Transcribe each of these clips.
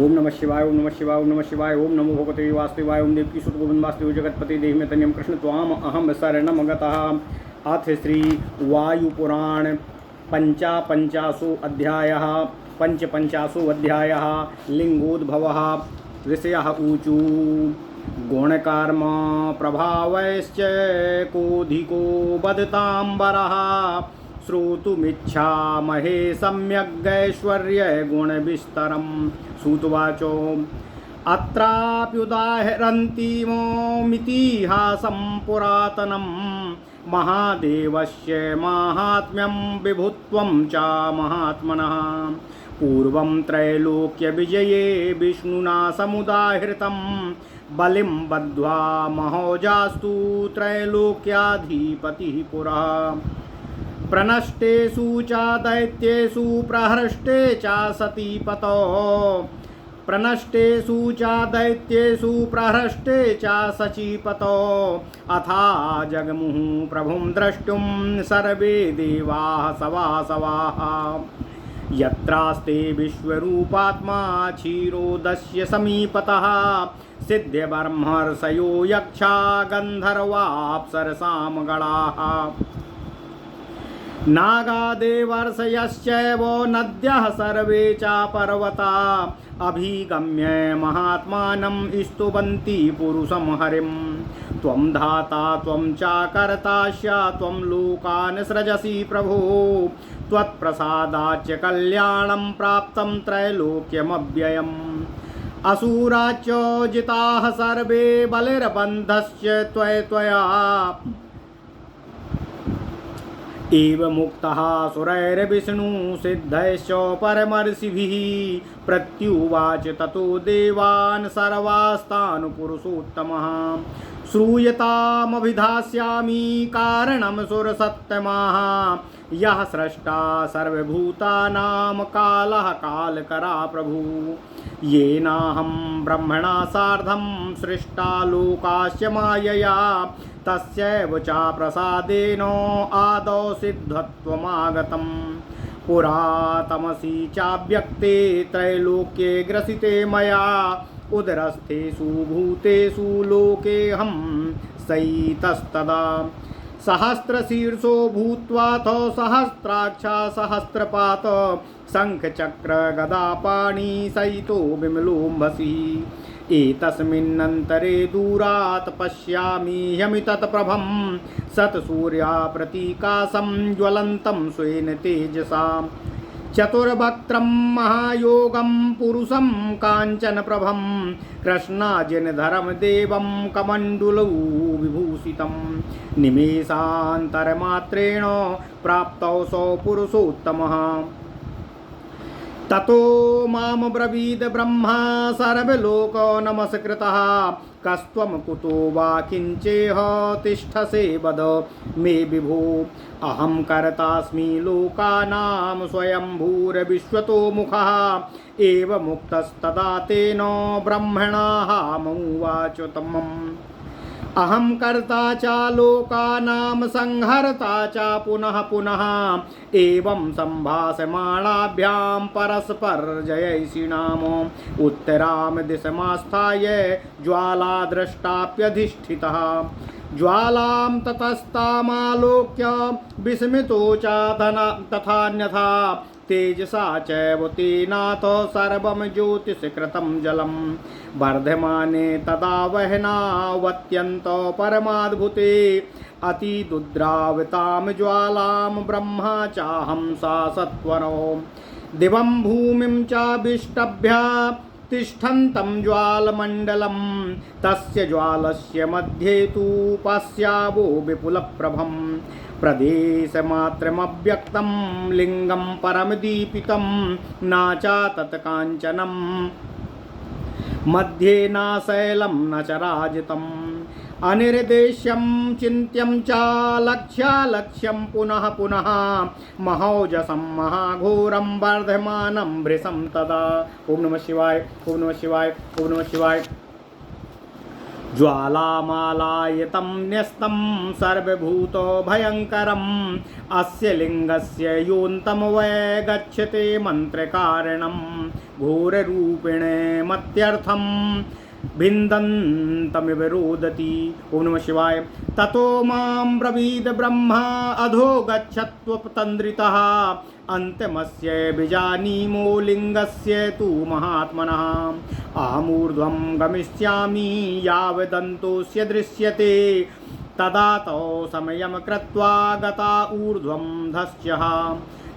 ओम नमः शिवाय, ओम नमः शिवाय, ओम नमः शिवाय, ओम नमो भगवते वासुदेवाय, ओम देवकी सुत गोविंद वासुदेव जगतपति देहि में तन्यम कृष्ण त्वाम अहम शरणम गतः। अथ श्री वायुपुराण पंचाशो अध्यायः पंचपंचाशो अध्यायः लिंगोद्भवः। ऋषयः ऊचु गुणकर्म प्रभावैश्च कोधिको वदताम्बरः श्रोतुमिच्छामहे सम्यग्गैश्वर्यगुणविस्तरं। सूतवाचो अत्राप्युदाहरन्तीमोमितिहासं पुरातनं महादेवस्य माहात्म्यं विभुत्वं च महात्मनः। पूर्वं त्रैलोक्यविजये विष्णुना समुदाहृतं बलिं बद्ध्वा महोजास्तु त्रैलोक्याधिपतिः पुरः। प्रनष्टेषु च दैत्येषु प्रहृष्टे च सतीपतो प्रनष्टेषु च दैत्येषु प्रहृष्टे च सचीपतो अथा जगमुः प्रभुं द्रष्टुं सर्वे देवाः सवासवाः। यत्रास्ते विश्वरूपात्मा क्षीरोदस्य समीपतः सिद्ध्यब्रह्मर्षयो यक्षा गन्धर्वाप्सरसां गणाः। नागादेवर्षयश्चैव नद्यः सर्वे च पर्वता अभिगम्य महात्मानं स्तुवन्ति पुरुषं हरिं। त्वं धाता त्वं च कर्ताश्च त्वं लोकान् सृजसि प्रभो। त्वत्प्रसादाच्च कल्याणं प्राप्तं त्रैलोक्यमव्ययम्। असुराच्च जिताः सर्वे बलिर्बन्धश्च त्वया एव मुक्तः सुरैर्विष्णु सिद्धैश्च परमर्षिभिः। प्रत्युवाच ततो देवान् सर्वास्तान् पुरुषोत्तमः। श्रूयतामभिधास्यामि कारणं सुरसत्तमाः। यः स्रष्टा सर्वभूतानां कालः कालकरा प्रभु। येनाहं ब्रह्मणा सार्धं सृष्टा लोकाश्च मायया तस्यैव च प्रसादेन आदौ सिद्धत्वमागतम्। पुरा तमसि चाव्यक्ते त्रैलोक्ये ग्रसिते मया उदरस्थेषु भूतेषु लोकेऽहं सहितस्तदा। सहस्रशीर्षो भूत्वाथो सहस्राक्षा सहस्रपात शङ्खचक्र गदापाणि सहितो विमलोऽम्भसि। एतस्मिन्नन्तरे दूरात् पश्यामि ह्यमितत्प्रभं शतसूर्या प्रतीकाशं ज्वलन्तं स्वेन तेजसा। चतुर्वक्त्रं महायोगं पुरुषं काञ्चनप्रभं कृष्णाजिनधरं देवं कमण्डलौ विभूषितं। निमेषान्तरमात्रेण प्राप्तौ सौ पुरुषोत्तमः। ततो माम ब्रवीद ब्रह्मा सर्वलोको नमस्कृतः। कस्त्वं कुतो वा किञ्चेह तिष्ठसे वद मे विभो। अहं कर्तास्मि लोकानां स्वयंभूर्विश्वतो मुखः। एवमुक्तस्तदा तेन ब्रह्मणः मुवाच तमम्। अहं कर्ता च लोकानां संहर्ता च पुनः पुनः। एवं सम्भाषमाणाभ्यां परस्परजयैषिणाम् उत्तरां दिशमास्थाय ज्वालाद्रष्टाप्यधिष्ठितः। ज्वालां ततस्तामालोक्य विस्मितो च तथान्यथा। तेजसा चैव तेनाथ सर्वं ज्योतिषकृतं जलं। वर्धमाने तदा वह्नावत्यन्त परमाद्भुते। अतिदुद्रावतां ज्वालां ब्रह्मा चाहं सा सत्वरो। दिवं भूमिं चाभिष्टभ्य तिष्ठन्तं ज्वालमण्डलं। तस्य ज्वालस्य मध्ये तु पश्यावो विपुलप्रभं। प्रदेशमात्रमव्यक्तं लिङ्गं परमदीपितं न च तत्काञ्चनं मध्ये न शैलं न च राजितम्। अनिर्देश्यं चिन्त्यं च लक्ष्यं पुनः पुनः। महोजसं महाघोरं वर्धमानं भृशं तदा। ओम नमः शिवाय, ओम नमः शिवाय, ओम नमः शिवाय। ज्वालामालायतं न्यस्तं सर्वभूतो भयङ्करम् अस्य लिङ्गस्य योऽन्तं वै गच्छते मन्त्रकारणं घोररूपिणे मत्यर्थं भिन्दन्तमिव रोदति। ओम नमः शिवाय। ततो मां ब्रवीद ब्रह्मा अधो गच्छत्वपतन्द्रितः अन्त्यमस्य विजानीमो लिङ्गस्य तु महात्मनः अहमूर्ध्वं गमिष्यामि यावदन्तोऽस्य दृश्यते तदा तौ समयं कृत्वा गता ऊर्ध्वं धस्यः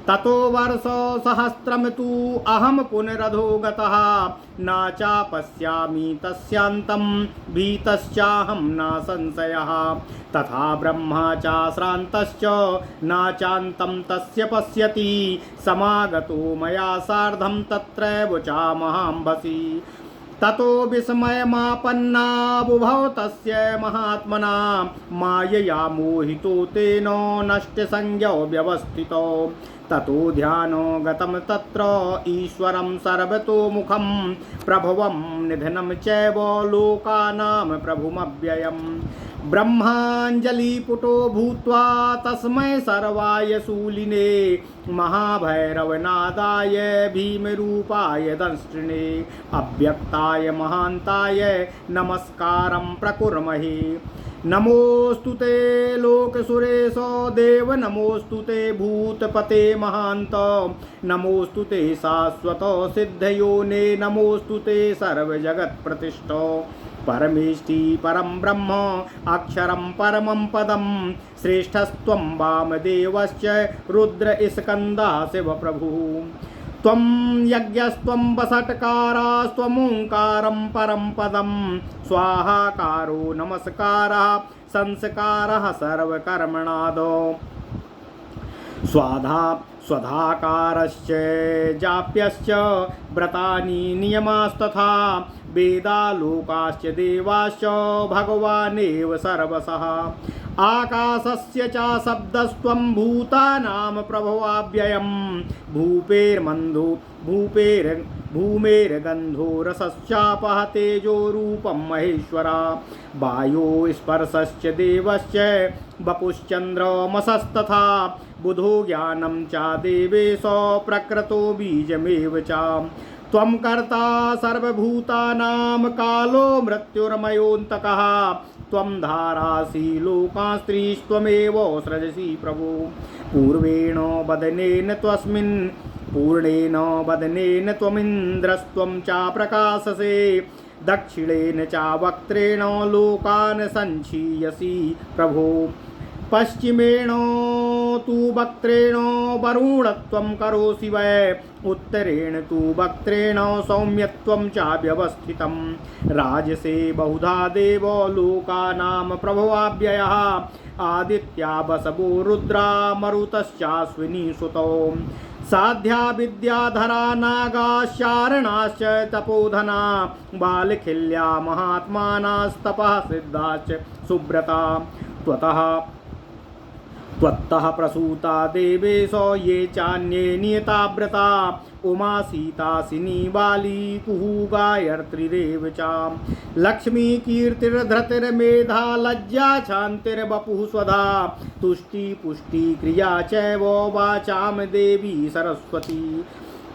ततो वर्षसहस्रं तु अहं पुनरधो गतः न चापश्यामि तस्यान्तं भीतश्चाहं न संशयः तथा ब्रह्मा चाश्रान्तश्च न चान्तं तस्य पश्यति समागतो मया सार्धं तत्रैव चामहाम्भसि ततो विस्मयमापन्ना बुभौ तस्य महात्मना मायया मोहितो तेन नष्टसंज्ञो व्यवस्थितो ततो ध्यानो गतं तत्र ईश्वरं सर्वतोमुखं प्रभवं निधनं चैव लोकानां प्रभुमव्ययम् ब्रह्माञ्जलिपुटो भूत्वा तस्मै सर्वाय शूलिने महाभैरवनादाय भीमरूपाय दंष्ट्रिणे अव्यक्ताय महान्ताय नमस्कारं प्रकुर्महे। नमोऽस्तु ते लोकसुरेशो देव नमोऽस्तु ते भूतपते महान्त नमोऽस्तु ते शाश्वत सिद्धयोने नमोऽस्तु ते सर्वजगत्प्रतिष्ठो परमेष्टि परं ब्रह्म अक्षरं परमं पदं श्रेष्ठस्त्वं वामदेवश्च रुद्र स्कन्दा शिवप्रभुः त्वं यज्ञस्त्वं वषट्कारास्त्वमोङ्कारं परं पदं स्वाहाकारो नमस्कारः संस्कारः सर्वकर्मणादो स्वधाकारश्च जाप्यश्च व्रतानि नियमास्तथा वेदालोकाश्च देवाश्च भगवानेव सर्वशः आकाशस्य च शब्दस्त्वं भूतानां प्रभवाव्ययं भूमेर्गन्धो रसश्चापः तेजो रूपं महेश्वरा वायो स्पर्शश्च देवश्च वपुश्चन्द्रमसस्तथा बुधो ज्ञानं च देवेश प्रकृतो बीजमेव च त्वं कर्ता सर्वभूतानां कालो मृत्युर्मयोऽन्तकः त्वं धारासि लोकास्त्रीस्त्वमेव सृजसि प्रभो पूर्वेण वदनेन त्वस्मिन् पूर्णेन वदनेन त्वमिन्द्रस्त्वं च प्रकाशसे दक्षिणेन च वक्त्रेण लोकान् सञ्छीयसि प्रभो पश्चिमेण तु वक्त्रेण वरुणत्वं करोसि वै उत्तरेण तु वक्त्रेण सौम्यत्वं च व्यवस्थितं राजसे बहुधा देवो लोकानां प्रभवाव्ययः आदित्या वसवो रुद्रा मरुतश्चाश्विनी सुतौ साध्या विद्याधरा नागाश्चारणाश्च तपोधना बालखिल्या महात्मानास्तपः सिद्धाश्च सुब्रता त्वत्तः प्रसूता देवेशो ये चान्ये नियताव्रता उमा सीता सिनी बाली कुहू गायत्रीरेव च लक्ष्मी कीर्तिर्धृतिर्मेधा लज्जा शान्तिर्वपुः स्वधा तुष्टि पुष्टि क्रिया चैव वाचां देवी सरस्वती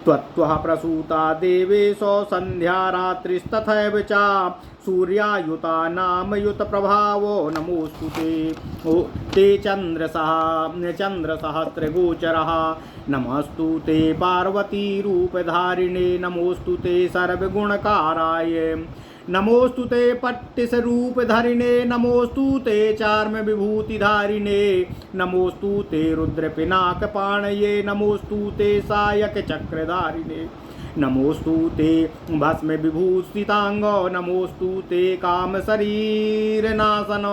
त्वत्तः प्रसूता देवेशो संध्या रात्रिस्तथैव च सूर्यायुता नामयुत प्रभावो नमोऽस्तु ते चन्द्रसहस्रगोचरः नमस्तु ते पार्वती रूपधारिणे नमोऽस्तु ते सर्वगुणकाराय नमोऽस्तु ते पट्टिसरूपधरिणे नमोऽस्तु ते चार्म विभूतिधारिणे नमोऽस्तु ते रुद्रपिनाकपाणये नमोऽस्तु ते सायकचक्रधारिणे नमोऽस्तु ते भस्म विभूषितांग नमोऽस्तु ते कामशरीरनाशन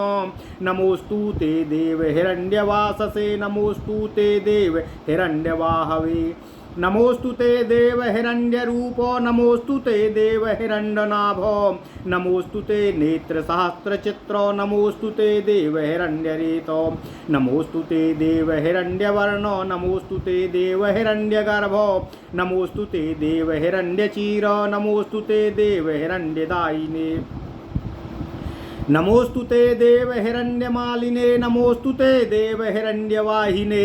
नमोऽस्तु ते देव हिरण्यवाससे नमोऽस्तु ते देव हिरण्यवाहवे नमोऽस्तु ते देव हिरण्यरूपो नमोऽस्तु ते देव हिरण्यनाभो नमोऽस्तु ते नेत्रसहस्रचित्रो नमोऽस्तु ते देव हिरण्यरेतो नमोऽस्तु ते देव हिरण्यवर्णो नमोऽस्तु ते देव हिरण्यगर्भो नमोऽस्तु ते देव हिरण्यचीरो नमोऽस्तु ते देव हिरण्यदायिने नमोस्तु ते देव हिरण्यमालिने नमोस्तु ते देव हिरण्यवाहिने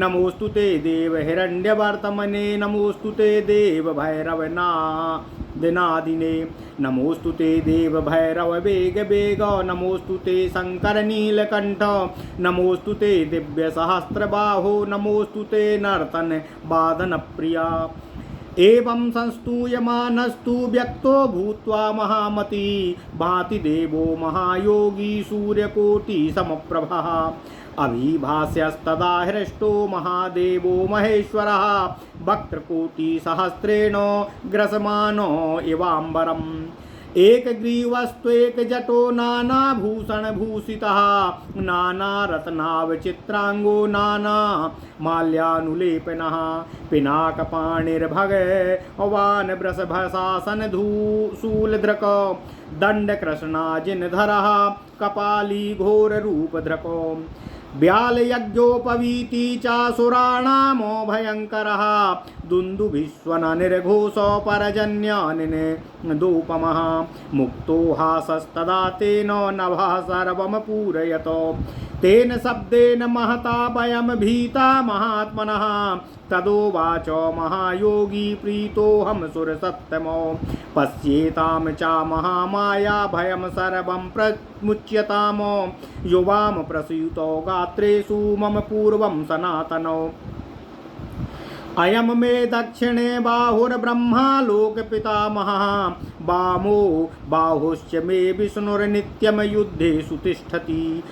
नमोस्तु ते देव हिरण्यवर्तमने नमोस्तु ते देव भैरवना दिनादिने नमोस्तु ते देव भैरव वेग वेग नमोस्तु ते शंकर नीलकंठ नमोस्तु ते दिव्य सहस्रबाहो नमोस्तु ते नर्तन वादन प्रिया एवं संस्तूयमानस्तु व्यक्तो भूत्वा महामती भाति देवो महायोगी सूर्यकोटि समप्रभः अभिभास्यस्तदा हृष्टो महादेवो महेश्वरः वक्त्रकोटि सहस्रेण ग्रसमानो इवाम्बरम् एकग्रीवस्त्वेक जटो नानाभूषण भूषितः नानारत्नावचित्रांगो नाना माल्यानुलेपनः पिनाकपाणिर्भगवान् वृषभशासन शूलधृक दण्डकृष्णाजिनधरः कपाली घोररूपधृको व्यालयज्ञोपवीति चासुराणामो भयङ्करः दुन्दुभिस्वननिर्घोषो परजन्यानिनदोपमः मुक्तो हासस्तदा तेन नभः सर्वं पूरयत तेन शब्देन महता वयं भीता महात्मनः तदोवाच महायोगी प्रीतोऽहं सुरसत्तमो पश्येतां च महामाया भयं सर्वं प्रमुच्यताम युवां प्रसूतो गात्रेषु मम पूर्वं सनातनो अयम मे दक्षिणे बाहुर्ब्रह्मा लोकपितामहः वामो बाहुश्च मे विष्णुर्नित्यं युद्धेषु तिष्ठति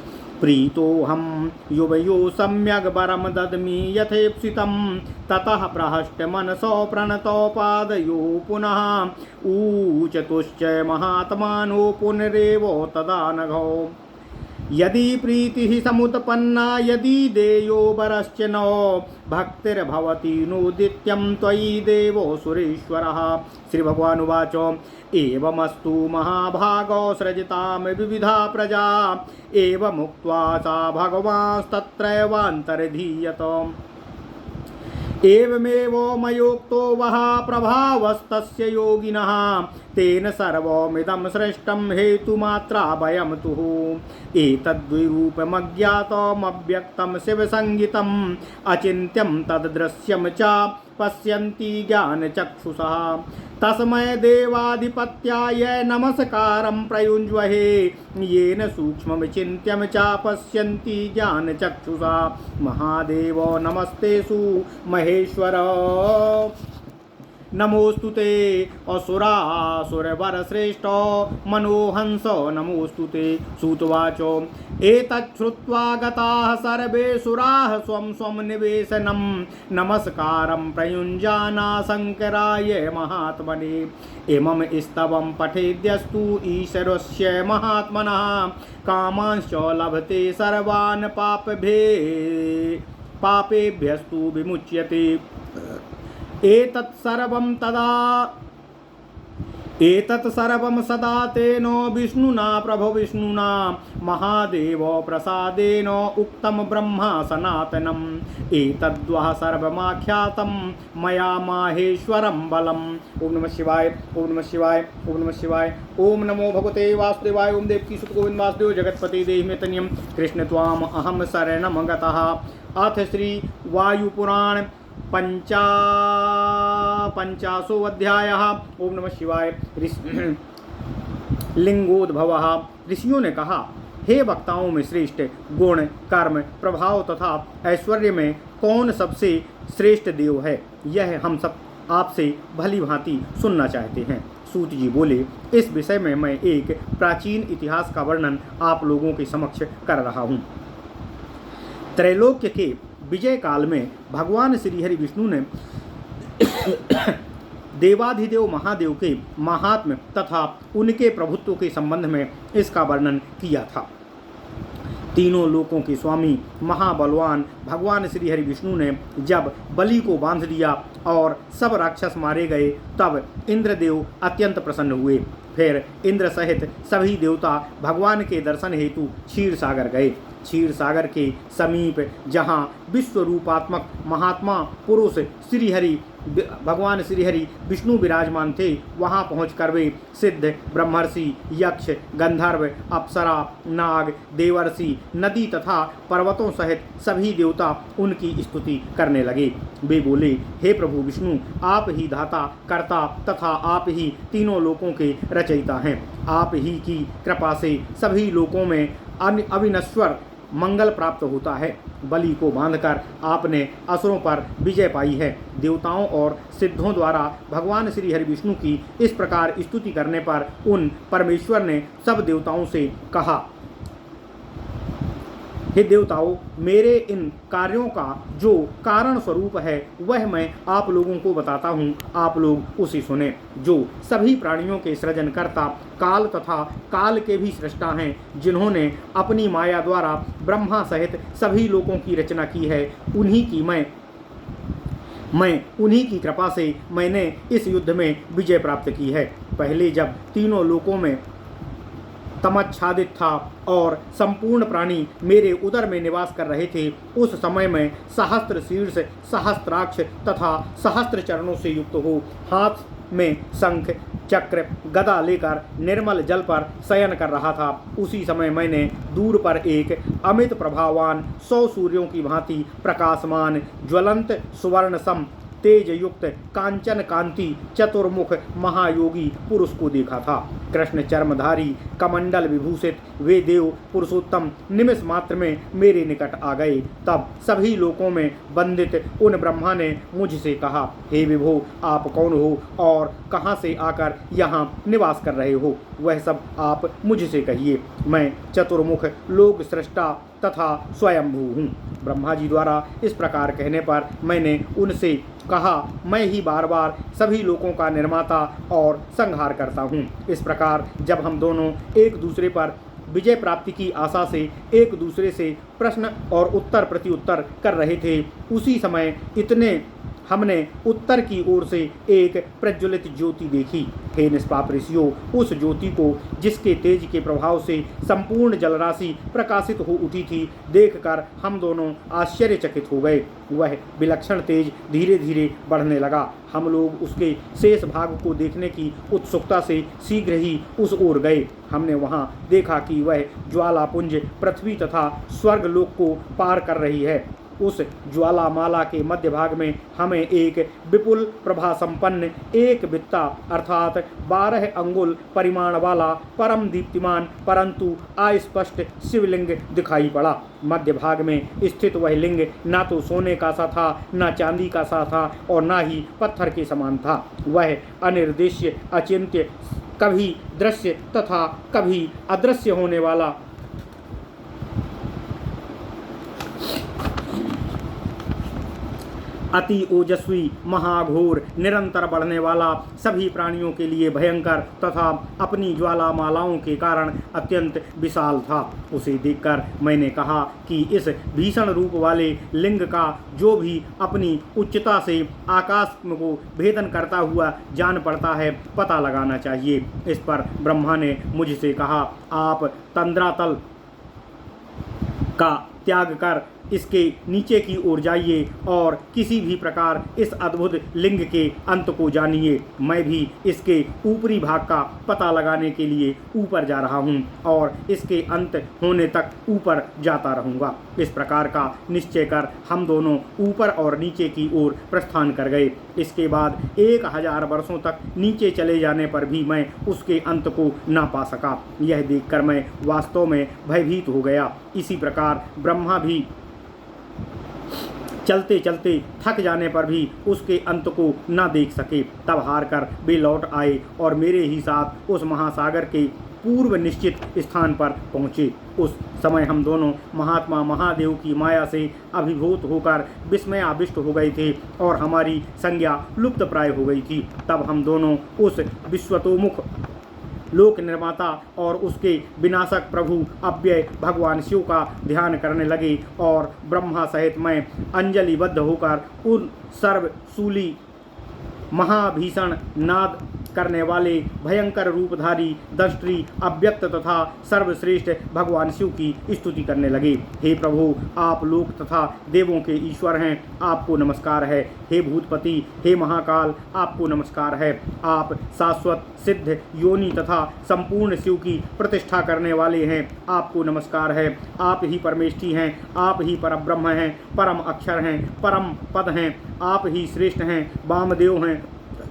प्रीतोऽहं युवयो सम्यग् वरं दद्मि यथेप्सितं ततः प्रहष्टमनसो प्रणतो पादयो पुनः ऊचतुश्च महात्मानो पुनरेवो तदा नघो यदि प्रीतिः समुत्पन्ना यदि देयो वरश्च नो भक्तिर्भवति नोदित्यं त्वयि देवो सुरेश्वरः। श्रीभगवानुवाच एवमस्तु महाभागो सृजतां विविधा प्रजा एवमुक्त्वा सा भगवांस्तत्रैवान्तर्धीयत एवमेव मयोक्तो वः प्रभावस्तस्य योगिनः तेन सर्वमिदं सृष्टं हेतुमात्रा वयं तुः एतद्विरूपमज्ञातमव्यक्तं शिवसंगितम् अचिन्त्यं तद्दृश्यं च पश्यन्ति ज्ञानचक्षुषा तस्मै देवाधिपत्याय नमस्कारं प्रयुञ्ज्महे येन सूक्ष्मं चिन्त्यं च पश्यन्ति ज्ञानचक्षुषा महादेवो नमस्तेषु महेश्वर नमोस्तु ते असुरासुरवरश्रेष्ठ मनोहंस नमोस्तु ते सूतवाच एतच्छ्रुत्वा गताः सर्वे सुराः स्वं स्वं निवेशनं नमस्कारं प्रयुञ्जाना शङ्कराय महात्मने इमं स्तवं पठेद्यस्तु ईश्वरस्य महात्मनः कामांश्च लभते सर्वान् पापेभ्यस्तु विमुच्यते एतत् सर्वं सदा तेन विष्णुना प्रभो विष्णुना महादेव प्रसादेन उक्तं ब्रह्मा सनातनम् एतद्वः सर्वमाख्यातं मया माहेश्वरं बलम्। ओम नमः शिवाय ओम नमः शिवाय ओम नमः शिवाय ओम नमो भगवते वासुदेवाय ओम देवकी सुत गोविंद वासुदेव जगतपते देहि मे तन्यं कृष्ण त्वाम अहम शरणं गतः। अथ श्री वायुपुराण पंचाशो अध्यायः। ओम नमः शिवाय। लिंगोद्भवः। ऋषियों ने कहा, हे वक्ताओं में श्रेष्ठ गुण कर्म प्रभाव तथा ऐश्वर्य में कौन सबसे श्रेष्ठ देव है, यह हम सब आपसे भली भांति सुनना चाहते हैं। सूत जी बोले, इस विषय में मैं एक प्राचीन इतिहास का वर्णन आप लोगों के समक्ष कर रहा हूँ। त्रैलोक्य के विजय काल में भगवान श्री हरि विष्णु ने देवाधिदेव महादेव के महात्म्य तथा उनके प्रभुत्व के संबंध में इसका वर्णन किया था। तीनों लोकों के स्वामी महाबलवान भगवान श्री हरि विष्णु ने जब बलि को बांध दिया और सब राक्षस मारे गए, तब इंद्रदेव अत्यंत प्रसन्न हुए। फिर इंद्र सहित सभी देवता भगवान के दर्शन हेतु क्षीर सागर गए। क्षीर सागर के समीप जहाँ विश्वरूपात्मक महात्मा पुरुष श्रीहरि भगवान श्रीहरि विष्णु विराजमान थे, वहाँ पहुँचकर वे सिद्ध, ब्रह्मर्षि, यक्ष, गंधर्व, अप्सरा, नाग, देवर्षि, नदी तथा पर्वतों सहित सभी देवता उनकी स्तुति करने लगे। वे बोले, हे प्रभु विष्णु, आप ही धाता, कर्ता तथा आप ही तीनों लोकों के रचयिता हैं। आप ही की कृपा से सभी लोकों में अविनश्वर मंगल प्राप्त होता है। बलि को बांधकर आपने असुरों पर विजय पाई है। देवताओं और सिद्धों द्वारा भगवान श्री हरि विष्णु की इस प्रकार स्तुति करने पर उन परमेश्वर ने सब देवताओं से कहा, हे देवताओं, मेरे इन कार्यों का जो कारण स्वरूप है वह मैं आप लोगों को बताता हूँ, आप लोग उसे सुने। जो सभी प्राणियों के सृजनकर्ता, काल तथा काल के भी सृष्टा हैं, जिन्होंने अपनी माया द्वारा ब्रह्मा सहित सभी लोगों की रचना की है, उन्हीं की मैं उन्हीं की कृपा से मैंने इस युद्ध में विजय प्राप्त की है। पहले जब तीनों लोकों में तमच्छादित था और संपूर्ण प्राणी मेरे उदर में निवास कर रहे थे, उस समय में सहस्त्र शीर्ष, सहस्त्राक्ष तथा सहस्त्र चरणों से युक्त हो हाथ में शंख, चक्र, गदा लेकर निर्मल जल पर शयन कर रहा था। उसी समय मैंने दूर पर एक अमित प्रभावान 100 सूर्यों की भांति प्रकाशमान ज्वलंत सुवर्ण सम तेज युक्त कांचन कांति चतुर्मुख महायोगी पुरुष को देखा था। कृष्ण चर्मधारी कमंडल विभूषित वे देव पुरुषोत्तम निमिष मात्र में मेरे निकट आ गए। तब सभी लोकों में वंदित उन ब्रह्मा ने मुझसे कहा, हे विभो, आप कौन हो और कहाँ से आकर यहाँ निवास कर रहे हो? वह सब आप मुझसे कहिए। मैं चतुर्मुख लोक सृष्टा तथा स्वयंभू हूँ। ब्रह्मा जी द्वारा इस प्रकार कहने पर मैंने उनसे कहा, मैं ही बार बार सभी लोगों का निर्माता और संहार करता हूँ। इस प्रकार जब हम दोनों एक दूसरे पर विजय प्राप्ति की आशा से एक दूसरे से प्रश्न और उत्तर प्रत्युत्तर कर रहे थे, उसी समय हमने उत्तर की ओर से एक प्रज्वलित ज्योति देखी। हे निष्पाप ऋषियों, उस ज्योति को, जिसके तेज के प्रभाव से संपूर्ण जलराशि प्रकाशित हो उठी थी, देखकर हम दोनों आश्चर्यचकित हो गए। वह विलक्षण तेज धीरे धीरे बढ़ने लगा। हम लोग उसके शेष भाग को देखने की उत्सुकता से शीघ्र ही उस ओर गए। हमने वहां देखा कि वह ज्वालापुंज पृथ्वी तथा स्वर्गलोक को पार कर रही है। उस ज्वालामाला के मध्य भाग में हमें एक विपुल प्रभा संपन्न एक बित्ता अर्थात 12 अंगुल परिमाण वाला परम दीप्तिमान परंतु अस्पष्ट शिवलिंग दिखाई पड़ा। मध्य भाग में स्थित वह लिंग ना तो सोने का सा था, ना चांदी का सा था और ना ही पत्थर के समान था। वह अनिर्देश्य, अचिंत्य, कभी दृश्य तथा कभी अदृश्य होने वाला अति ओजस्वी, महाघोर, निरंतर बढ़ने वाला, सभी प्राणियों के लिए भयंकर तथा अपनी ज्वालामालाओं के कारण अत्यंत विशाल था। उसे देखकर मैंने कहा कि इस भीषण रूप वाले लिंग का जो भी अपनी उच्चता से आकाश को भेदन करता हुआ जान पड़ता है, पता लगाना चाहिए। इस पर ब्रह्मा ने मुझसे कहा, आप तंद्रातल का त्याग कर इसके नीचे की ओर जाइए और किसी भी प्रकार इस अद्भुत लिंग के अंत को जानिए। मैं भी इसके ऊपरी भाग का पता लगाने के लिए ऊपर जा रहा हूँ और इसके अंत होने तक ऊपर जाता रहूँगा। इस प्रकार का निश्चय कर हम दोनों ऊपर और नीचे की ओर प्रस्थान कर गए। इसके बाद 1000 वर्षों तक नीचे चले जाने पर भी मैं उसके अंत को ना पा सका। यह देखकर मैं वास्तव में भयभीत हो गया। इसी प्रकार ब्रह्मा भी चलते चलते थक जाने पर भी उसके अंत को न देख सके। तब हार कर वे लौट आए और मेरे ही साथ उस महासागर के पूर्व निश्चित स्थान पर पहुँचे। उस समय हम दोनों महात्मा महादेव की माया से अभिभूत होकर विस्मयाविष्ट हो गए थे और हमारी संज्ञा लुप्त प्राय हो गई थी। तब हम दोनों उस विश्वतोमुख लोक निर्माता और उसके विनाशक प्रभु अव्यय भगवान शिव का ध्यान करने लगे और ब्रह्मा सहित मैं अंजलिबद्ध होकर उन सर्वशूली महाभीषण नाद करने वाले भयंकर रूपधारी दंष्ट्री अव्यक्त तथा सर्वश्रेष्ठ भगवान शिव की स्तुति करने लगे। हे प्रभु, आप लोक तथा देवों के ईश्वर हैं, आपको नमस्कार है। हे भूतपति, हे महाकाल, आपको नमस्कार है। आप शाश्वत सिद्ध योनि तथा संपूर्ण शिव की प्रतिष्ठा करने वाले हैं, आपको नमस्कार है। आप ही परमेष्ठी हैं, आप ही परब्रह्म हैं, परम अक्षर हैं, परम पद हैं, आप ही श्रेष्ठ हैं, वामदेव हैं,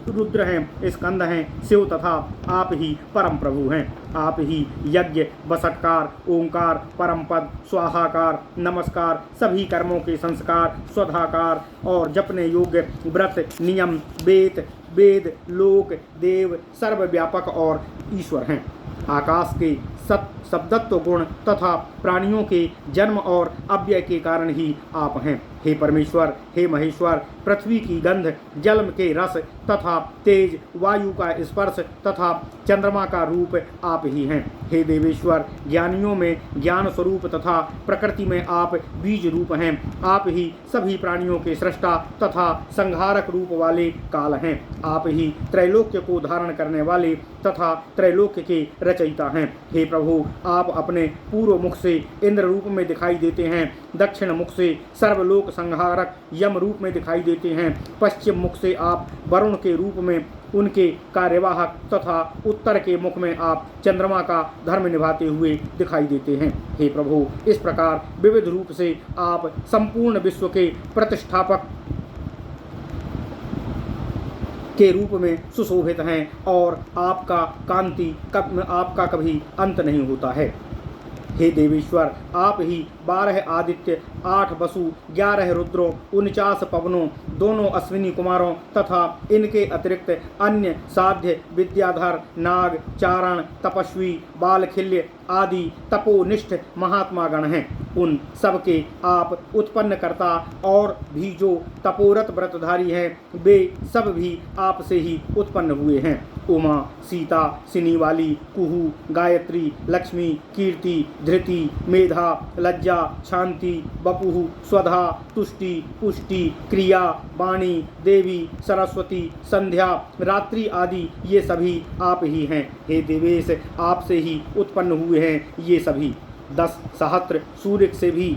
रुद्र हैं, स्कंद हैं, शिव तथा आप ही परम प्रभु हैं। आप ही यज्ञ, बसटकार, ओंकार, परम पद, स्वाहाकार, नमस्कार, सभी कर्मों के संस्कार, स्वधाकार और जपने योग्य व्रत, नियम, वेद, लोक, देव, सर्वव्यापक और ईश्वर हैं। आकाश के शब्दत्व गुण तथा प्राणियों के जन्म और अव्यय के कारण ही आप हैं। हे परमेश्वर, हे महेश्वर, पृथ्वी की गंध, जल के रस तथा तेज, वायु का स्पर्श तथा चंद्रमा का रूप आप ही हैं। हे देवेश्वर, ज्ञानियों में ज्ञान स्वरूप तथा प्रकृति में आप बीज रूप हैं। आप ही सभी प्राणियों के सृष्टा तथा संहारक रूप वाले काल हैं। आप ही त्रैलोक्य को धारण करने वाले तथा त्रैलोक्य के रचयिता हैं। हे प्रभु, आप अपने पूर्व मुख से इंद्र रूप में दिखाई देते हैं, दक्षिण मुख से सर्वलोक संहारक यम रूप में दिखाई देते हैं, पश्चिम मुख से आप वरुण के रूप में उनके कार्यवाहक तथा उत्तर के मुख में आप चंद्रमा का धर्म निभाते हुए दिखाई देते हैं। हे प्रभु, इस प्रकार विविध रूप से आप संपूर्ण विश्व के प्रतिष्ठापक के रूप में सुशोभित हैं और आपका कभी अंत नहीं होता है। हे देवेश्वर, आप ही 12 आदित्य, 8 वसु, 11 रुद्रों, 49 पवनों, दोनों अश्विनी कुमारों तथा इनके अतिरिक्त अन्य साध्य, विद्याधर, नाग, चारण, तपस्वी, बालखिल्य आदि तपोनिष्ठ महात्मा गण हैं। उन सबके आप उत्पन्न करता और भी जो तपोरत व्रतधारी हैं, वे सब भी आपसे ही उत्पन्न हुए हैं। उमा, सीता, सिनीवाली, कुहू, गायत्री, लक्ष्मी, कीर्ति, धृति, मेधा, लज्जा, शांति, बपुहु, स्वधा, तुष्टि, पुष्टि, क्रिया, वाणी, देवी, सरस्वती, संध्या, रात्रि आदि ये सभी आप ही हैं। हे देवेश, आपसे ही उत्पन्न हुए हैं ये सभी। 10 सहस्त्र सूर्य से भी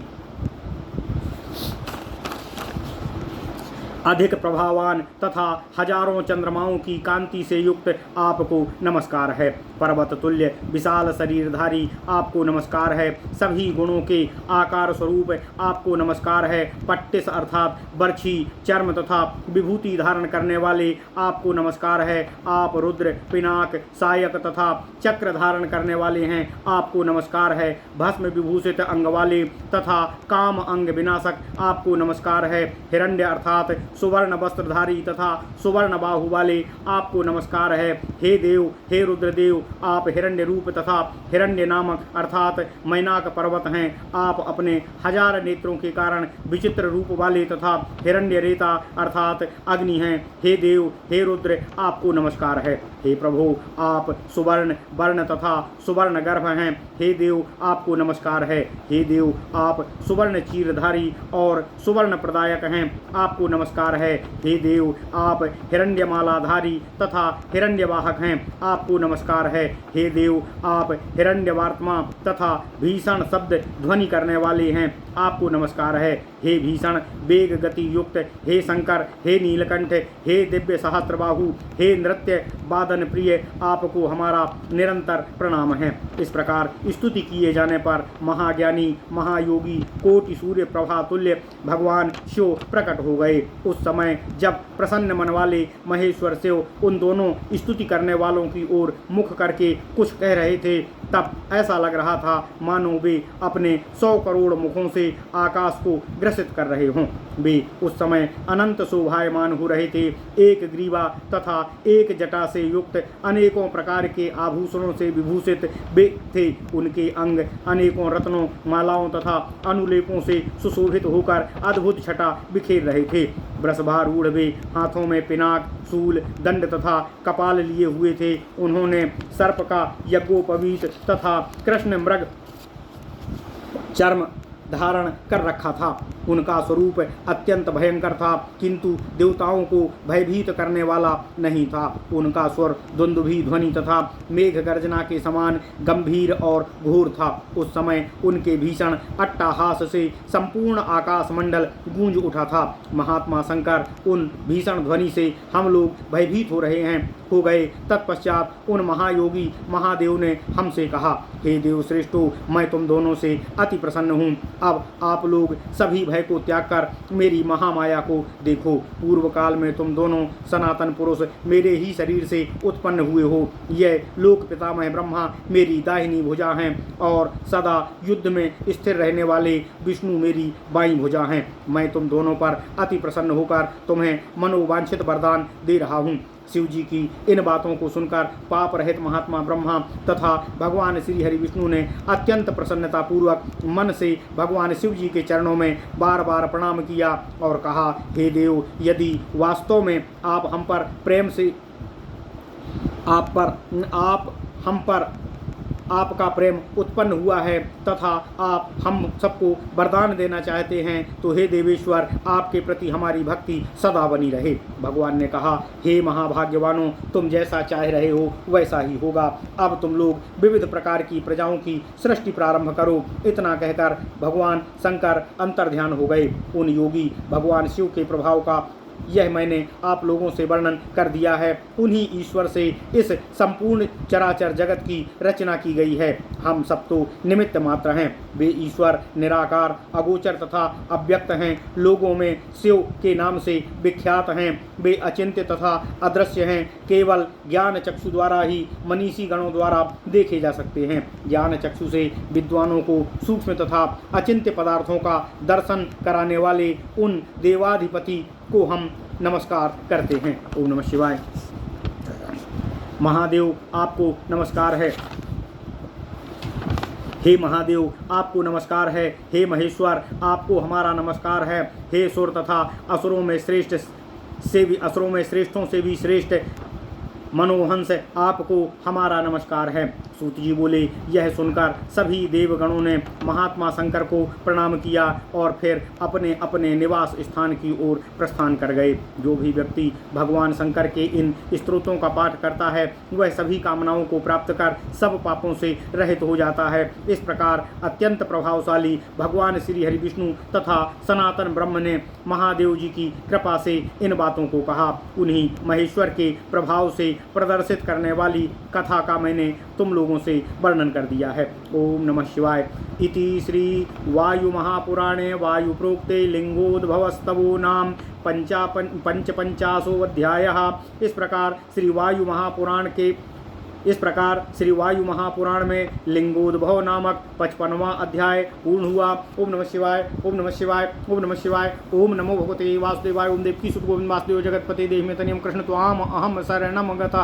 अधिक प्रभावान तथा हजारों चंद्रमाओं की कांति से युक्त आपको नमस्कार है। पर्वत तुल्य विशाल शरीरधारी आपको नमस्कार है। सभी गुणों के आकार स्वरूप आपको नमस्कार है। पट्टिस अर्थात बर्छी, चर्म तथा विभूति धारण करने वाले आपको नमस्कार है। आप रुद्र, पिनाक, सायक तथा चक्र धारण करने वाले हैं, आपको नमस्कार है। भस्म विभूषित अंग वाले तथा काम अंग विनाशक आपको नमस्कार है। हिरण्य अर्थात सुवर्ण वस्त्रधारी तथा सुवर्ण बाहु वाले आपको नमस्कार है। हे देव, हे रुद्रदेव, आप हिरण्य रूप तथा हिरण्य नामक अर्थात मैनाक पर्वत हैं। आप अपने 1000 नेत्रों के कारण विचित्र रूप वाले तथा हिरण्य रेता अर्थात अग्नि हैं। हे देव, हे रुद्र, आपको नमस्कार है। हे प्रभु, आप सुवर्ण वर्ण तथा सुवर्ण गर्भ हैं। हे देव, आपको नमस्कार है। हे देव, आप सुवर्ण चीरधारी और सुवर्ण प्रदायक हैं, आपको नमस्कार है। हे देव, आप हिरण्यमालाधारी तथा हिरण्यवाहक हैं, आपको नमस्कार है। हे देव, आप हिरण्यवार्त्मा तथा भीषण शब्द ध्वनि करने वाले हैं, आपको नमस्कार है। हे भीषण वेग गति युक्त, हे शंकर, हे नीलकंठ, हे दिव्य सहस्त्रबाहु, हे नृत्य वादन प्रिय, आपको हमारा निरंतर प्रणाम है। इस प्रकार स्तुति किए जाने पर महाज्ञानी महायोगी कोटि सूर्य प्रभा तुल्य भगवान शिव प्रकट हो गए। उस समय जब प्रसन्न मन वाले महेश्वर शिव उन दोनों स्तुति करने वालों की ओर मुख करके कुछ कह रहे थे, तब ऐसा लग रहा था मानो वे अपने 100 करोड़ मुखों से आकाश को ग्रसित कर रहे हों। वे उस समय अनंत शोभायमान हो रहे थे। एक ग्रीवा तथा एक जटा से युक्त अनेकों प्रकार के आभूषणों से विभूषित वे थे। उनके अंग अनेकों रत्नों, मालाओं तथा अनुलेपों से सुशोभित होकर अद्भुत छटा बिखेर रहे थे। वृषभारूढ़ वे हाथों में पिनाक, शूल, दंड तथा कपाल लिए हुए थे। उन्होंने सर्प का यज्ञोपवीत तथा कृष्ण मृग चर्म धारण कर रखा था। उनका स्वरूप अत्यंत भयंकर था, किंतु देवताओं को भयभीत करने वाला नहीं था। उनका स्वर दुंदुभी ध्वनि तथा मेघ गर्जना के समान गंभीर और घोर था। उस समय उनके भीषण अट्टहास से संपूर्ण आकाश मंडल गूंज उठा था। महात्मा शंकर उन भीषण ध्वनि से हम लोग भयभीत हो गए। तत्पश्चात उन महायोगी महादेव ने हमसे कहा, हे देव श्रेष्ठो, मैं तुम दोनों से अति प्रसन्न हूँ। अब आप लोग सभी भय को त्याग कर मेरी महामाया को देखो। पूर्व काल में तुम दोनों सनातन पुरुष मेरे ही शरीर से उत्पन्न हुए हो। यह लोक पितामह ब्रह्मा मेरी दाहिनी भुजा हैं और सदा युद्ध में स्थिर रहने वाले विष्णु मेरी बाईं भुजा हैं। मैं तुम दोनों पर अति प्रसन्न होकर तुम्हें मनोवांछित वरदान दे रहा हूँ। शिव जी की इन बातों को सुनकर पाप रहित महात्मा ब्रह्मा तथा भगवान श्री हरि विष्णु ने अत्यंत प्रसन्नता पूर्वक मन से भगवान शिव जी के चरणों में बार बार प्रणाम किया और कहा, हे देव, यदि वास्तव में आप हम पर आपका प्रेम उत्पन्न हुआ है तथा आप हम सबको वरदान देना चाहते हैं, तो हे देवेश्वर, आपके प्रति हमारी भक्ति सदा बनी रहे। भगवान ने कहा, हे महाभाग्यवानों, तुम जैसा चाह रहे हो वैसा ही होगा। अब तुम लोग विविध प्रकार की प्रजाओं की सृष्टि प्रारंभ करो। इतना कहकर भगवान शंकर अंतर्ध्यान हो गए। उन योगी भगवान शिव के प्रभाव का यह मैंने आप लोगों से वर्णन कर दिया है। उन्हीं ईश्वर से इस संपूर्ण चराचर जगत की रचना की गई है। हम सब तो निमित्त मात्र हैं। वे ईश्वर निराकार, अगोचर तथा अव्यक्त हैं। लोगों में शिव के नाम से विख्यात हैं। वे अचिंत्य तथा अदृश्य हैं। केवल ज्ञान चक्षु द्वारा ही मनीषी गणों द्वारा देखे जा सकते हैं। ज्ञान चक्षु से विद्वानों को सूक्ष्म तथा अचिंत्य पदार्थों का दर्शन कराने वाले उन देवाधिपति को हम नमस्कार करते हैं। ओम नमः शिवाय। महादेव, आपको नमस्कार है। हे महादेव, आपको नमस्कार है। हे महेश्वर, आपको हमारा नमस्कार है। हे सुर तथा असुरों में श्रेष्ठों से भी श्रेष्ठ मनोहंस, आपको हमारा नमस्कार है। सूत जी बोले, यह सुनकर सभी देवगणों ने महात्मा शंकर को प्रणाम किया और फिर अपने अपने निवास स्थान की ओर प्रस्थान कर गए। जो भी व्यक्ति भगवान शंकर के इन स्तोत्रों का पाठ करता है वह सभी कामनाओं को प्राप्त कर सब पापों से रहित हो जाता है। इस प्रकार अत्यंत प्रभावशाली भगवान श्री हरि विष्णु तथा सनातन ब्रह्म ने महादेव जी की कृपा से इन बातों को कहा। उन्हीं महेश्वर के प्रभाव से प्रदर्शित करने वाली कथा का मैंने तुम लोगों से वर्णन कर दिया है। ओम नमः शिवाय। इति श्री वायु महापुराणे वायु प्रोक्ते लिंगोद्भवस्तवो नाम पंचपंचाशो अध्यायः। इस प्रकार श्री वायु महापुराण में लिंगोद्भव नामक 55वां अध्याय पूर्ण हुआ। ओम नमः शिवाय, ओम नमः शिवाय, ओम नमः शिवाय। ओम नमो भगवते वासुदेवाय। ओम देवकी सुत गोविंद वासुदेव जगतपते देहि में तनियम कृष्ण त्वाम अहम शरणम गतः।